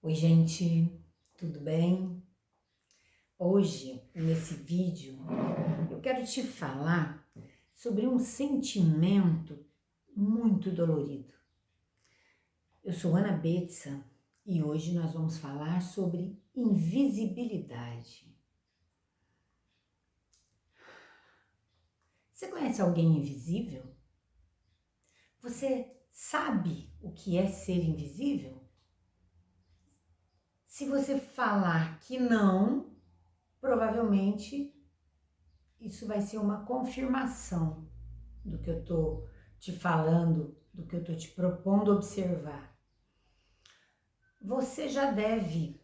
Oi, gente, tudo bem? Hoje, nesse vídeo, eu quero te falar sobre um sentimento muito dolorido. Eu sou Ana Betsa e hoje nós vamos falar sobre invisibilidade. Você conhece alguém invisível? Você sabe o que é ser invisível? Se você falar que não, provavelmente isso vai ser uma confirmação do que eu estou te falando, do que eu estou te propondo observar. Você já deve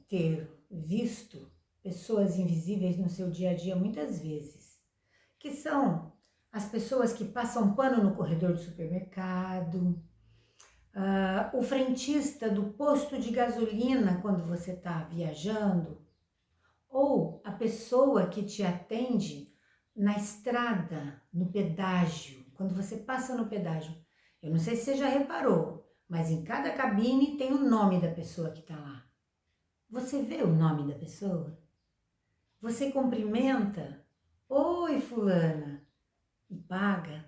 ter visto pessoas invisíveis no seu dia a dia muitas vezes, que são as pessoas que passam pano no corredor do supermercado, o frentista do posto de gasolina quando você está viajando, ou a pessoa que te atende na estrada, no pedágio, quando você passa no pedágio. Eu não sei se você já reparou, mas em cada cabine tem o nome da pessoa que está lá. Você vê o nome da pessoa? Você cumprimenta? Oi, fulana, e paga.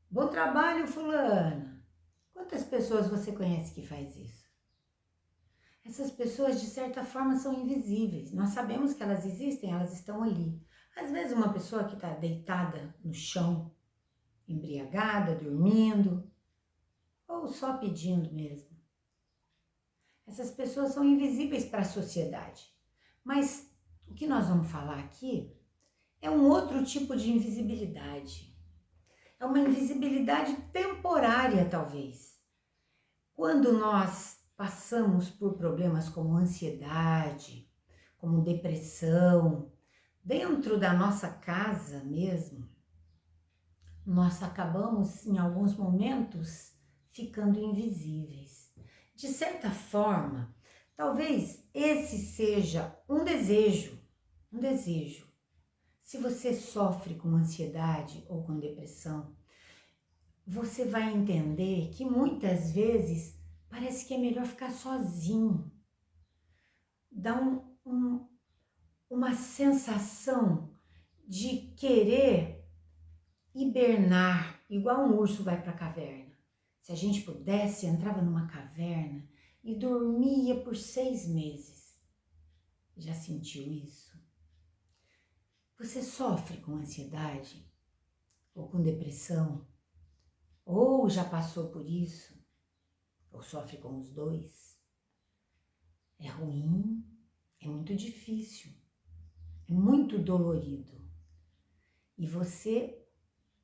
Bom trabalho, fulana. Quantas pessoas você conhece que faz isso? Essas pessoas, de certa forma, são invisíveis. Nós sabemos que elas existem, elas estão ali. Às vezes, uma pessoa que está deitada no chão, embriagada, dormindo, ou só pedindo mesmo. Essas pessoas são invisíveis para a sociedade. Mas o que nós vamos falar aqui é um outro tipo de invisibilidade. É uma invisibilidade temporária, talvez. Quando nós passamos por problemas como ansiedade, como depressão, dentro da nossa casa mesmo, nós acabamos em alguns momentos ficando invisíveis. De certa forma, talvez esse seja um desejo. Se você sofre com ansiedade ou com depressão, você vai entender que muitas vezes parece que é melhor ficar sozinho. Dá uma sensação de querer hibernar, igual um urso vai para a caverna. Se a gente pudesse, entrava numa caverna e dormia por 6 meses. Já sentiu isso? Você sofre com ansiedade ou com depressão? Ou já passou por isso? Ou sofre com os dois? É ruim, é muito difícil, é muito dolorido. E você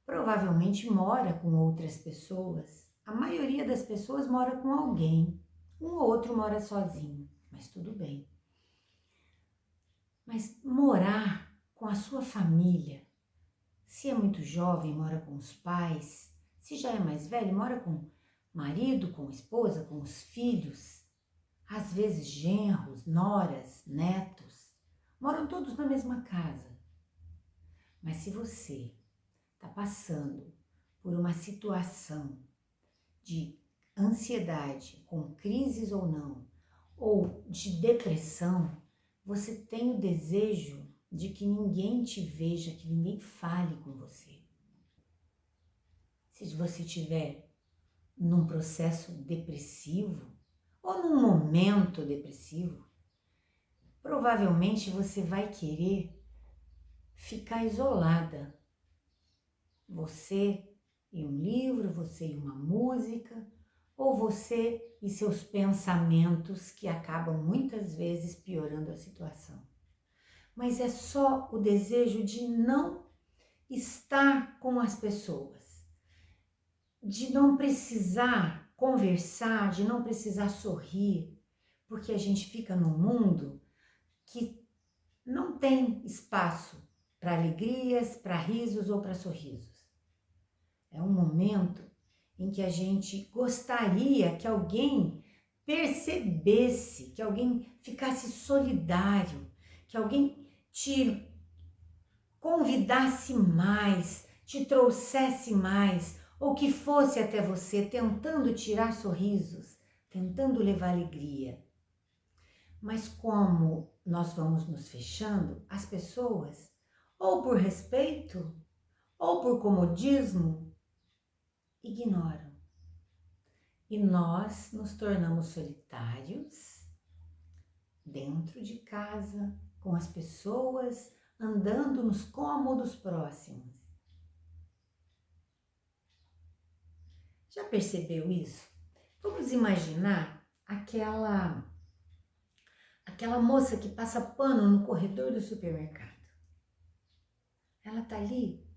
provavelmente mora com outras pessoas. A maioria das pessoas mora com alguém. Um ou outro mora sozinho, mas tudo bem. Mas morar com a sua família, se é muito jovem, mora com os pais. Se já é mais velho, mora com o marido, com a esposa, com os filhos. Às vezes genros, noras, netos. Moram todos na mesma casa. Mas se você está passando por uma situação de ansiedade, com crises ou não, ou de depressão, você tem o desejo de que ninguém te veja, que ninguém fale com você. Se você estiver num processo depressivo ou num momento depressivo, provavelmente você vai querer ficar isolada. Você e um livro, você e uma música, ou você e seus pensamentos que acabam muitas vezes piorando a situação. Mas é só o desejo de não estar com as pessoas, de não precisar conversar, de não precisar sorrir, porque a gente fica num mundo que não tem espaço para alegrias, para risos ou para sorrisos. É um momento em que a gente gostaria que alguém percebesse, que alguém ficasse solidário, que alguém te convidasse mais, te trouxesse mais, ou que fosse até você tentando tirar sorrisos, tentando levar alegria. Mas como nós vamos nos fechando, as pessoas, ou por respeito, ou por comodismo, ignoram. E nós nos tornamos solitários dentro de casa, com as pessoas andando nos cômodos próximos. Já percebeu isso? Vamos imaginar aquela moça que passa pano no corredor do supermercado. Ela tá ali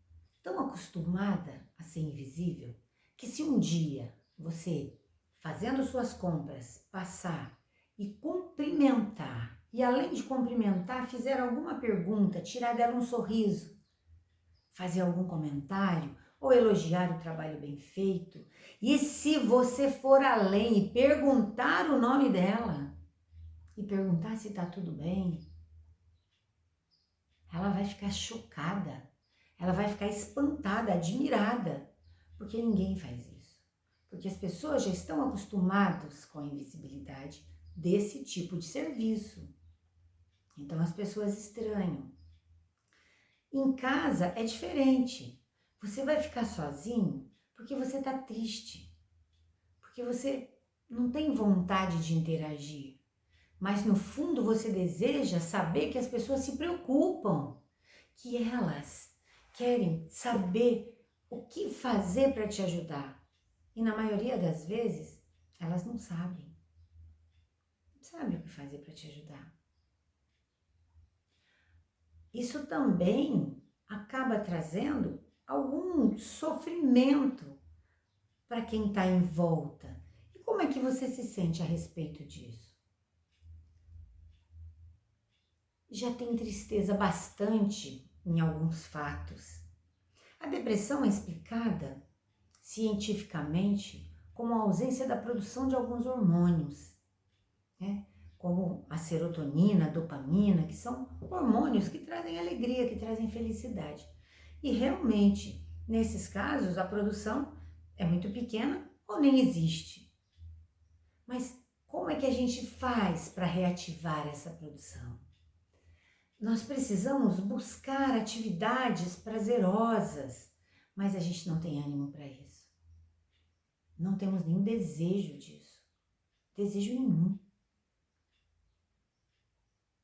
tão acostumada a ser invisível que se um dia você, fazendo suas compras, passar e cumprimentar, e além de cumprimentar, fizer alguma pergunta, tirar dela um sorriso, fazer algum comentário ou elogiar o trabalho bem feito, e se você for além e perguntar o nome dela, e perguntar se está tudo bem, ela vai ficar chocada, ela vai ficar espantada, admirada, porque ninguém faz isso. Porque as pessoas já estão acostumadas com a invisibilidade desse tipo de serviço. Então as pessoas estranham. Em casa é diferente. Você vai ficar sozinho porque você está triste, porque você não tem vontade de interagir. Mas no fundo você deseja saber que as pessoas se preocupam, que elas querem saber o que fazer para te ajudar. E na maioria das vezes, elas não sabem. Não sabem o que fazer para te ajudar. Isso também acaba trazendo algum sofrimento para quem está em volta. E como é que você se sente a respeito disso? Já tem tristeza bastante em alguns fatos. A depressão é explicada cientificamente como a ausência da produção de alguns hormônios, né? Como a serotonina, a dopamina, que são hormônios que trazem alegria, que trazem felicidade. E realmente, nesses casos, a produção é muito pequena ou nem existe. Mas como é que a gente faz para reativar essa produção? Nós precisamos buscar atividades prazerosas, mas a gente não tem ânimo para isso. Não temos nenhum desejo disso. Desejo nenhum.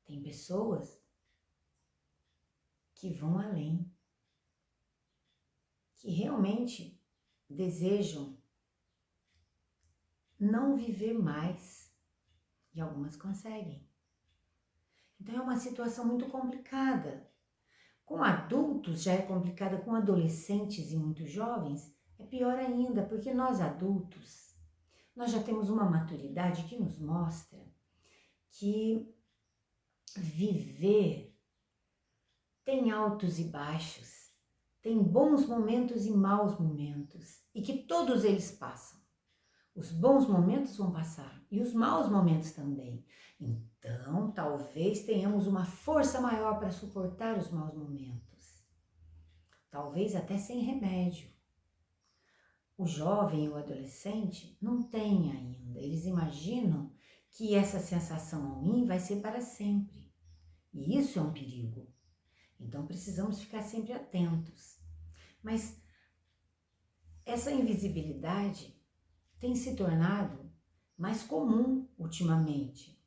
Tem pessoas que vão além, que realmente desejam não viver mais, e algumas conseguem. Então é uma situação muito complicada. Com adultos já é complicada, com adolescentes e muito jovens é pior ainda, porque nós adultos, nós já temos uma maturidade que nos mostra que viver tem altos e baixos, tem bons momentos e maus momentos, e que todos eles passam. Os bons momentos vão passar e os maus momentos também. Então, talvez tenhamos uma força maior para suportar os maus momentos. Talvez até sem remédio. O jovem e o adolescente não têm ainda. Eles imaginam que essa sensação ruim vai ser para sempre. E isso é um perigo. Então, precisamos ficar sempre atentos. Mas essa invisibilidade tem se tornado mais comum ultimamente.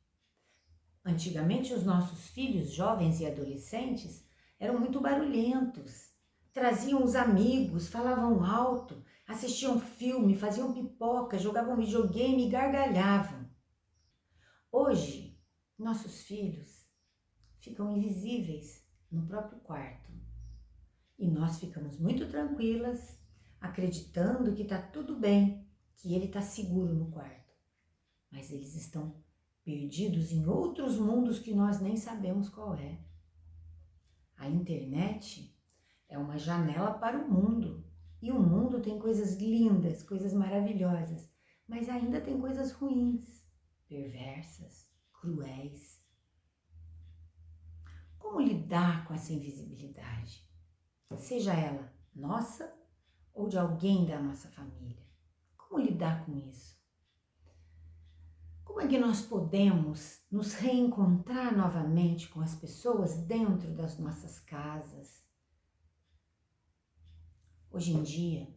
Antigamente, os nossos filhos, jovens e adolescentes, eram muito barulhentos. Traziam os amigos, falavam alto, assistiam filme, faziam pipoca, jogavam videogame e gargalhavam. Hoje, nossos filhos ficam invisíveis no próprio quarto. E nós ficamos muito tranquilas, acreditando que está tudo bem, que ele está seguro no quarto. Mas eles estão perdidos em outros mundos que nós nem sabemos qual é. A internet é uma janela para o mundo. E o mundo tem coisas lindas, coisas maravilhosas, mas ainda tem coisas ruins, perversas, cruéis. Como lidar com essa invisibilidade? Seja ela nossa ou de alguém da nossa família. Como lidar com isso? Como é que nós podemos nos reencontrar novamente com as pessoas dentro das nossas casas? Hoje em dia,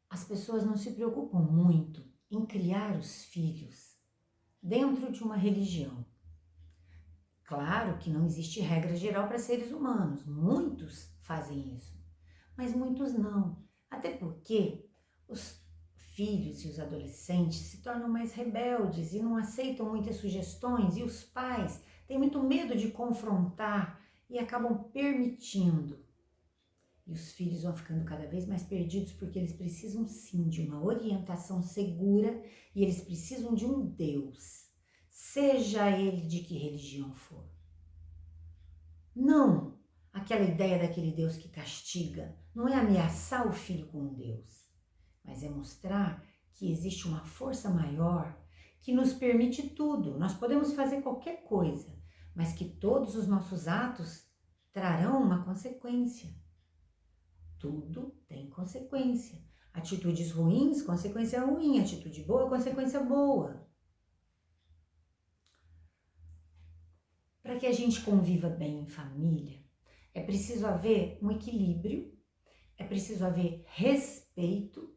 as pessoas não se preocupam muito em criar os filhos dentro de uma religião. Claro que não existe regra geral para seres humanos, muitos fazem isso, mas muitos não. Até porque os filhos e os adolescentes se tornam mais rebeldes e não aceitam muitas sugestões, e os pais têm muito medo de confrontar e acabam permitindo. E os filhos vão ficando cada vez mais perdidos porque eles precisam sim de uma orientação segura e eles precisam de um Deus, seja ele de que religião for. Não aquela ideia daquele Deus que castiga, não é ameaçar o filho com um Deus, mas é mostrar que existe uma força maior que nos permite tudo. Nós podemos fazer qualquer coisa, mas que todos os nossos atos trarão uma consequência. Tudo tem consequência. Atitudes ruins, consequência ruim. Atitude boa, consequência boa. Para que a gente conviva bem em família, é preciso haver um equilíbrio, é preciso haver respeito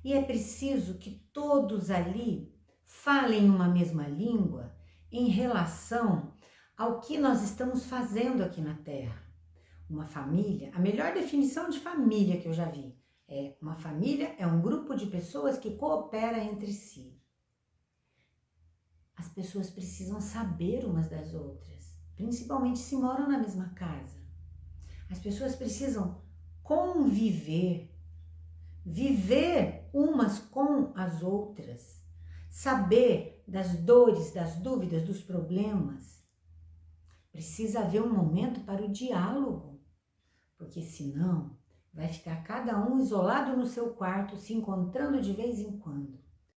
e é preciso que todos ali falem uma mesma língua em relação ao que nós estamos fazendo aqui na Terra. Uma família, a melhor definição de família que eu já vi, uma família é um grupo de pessoas que coopera entre si. As pessoas precisam saber umas das outras, principalmente se moram na mesma casa. As pessoas precisam conviver, viver umas com as outras, saber das dores, das dúvidas, dos problemas. Precisa haver um momento para o diálogo, porque senão vai ficar cada um isolado no seu quarto, se encontrando de vez em quando.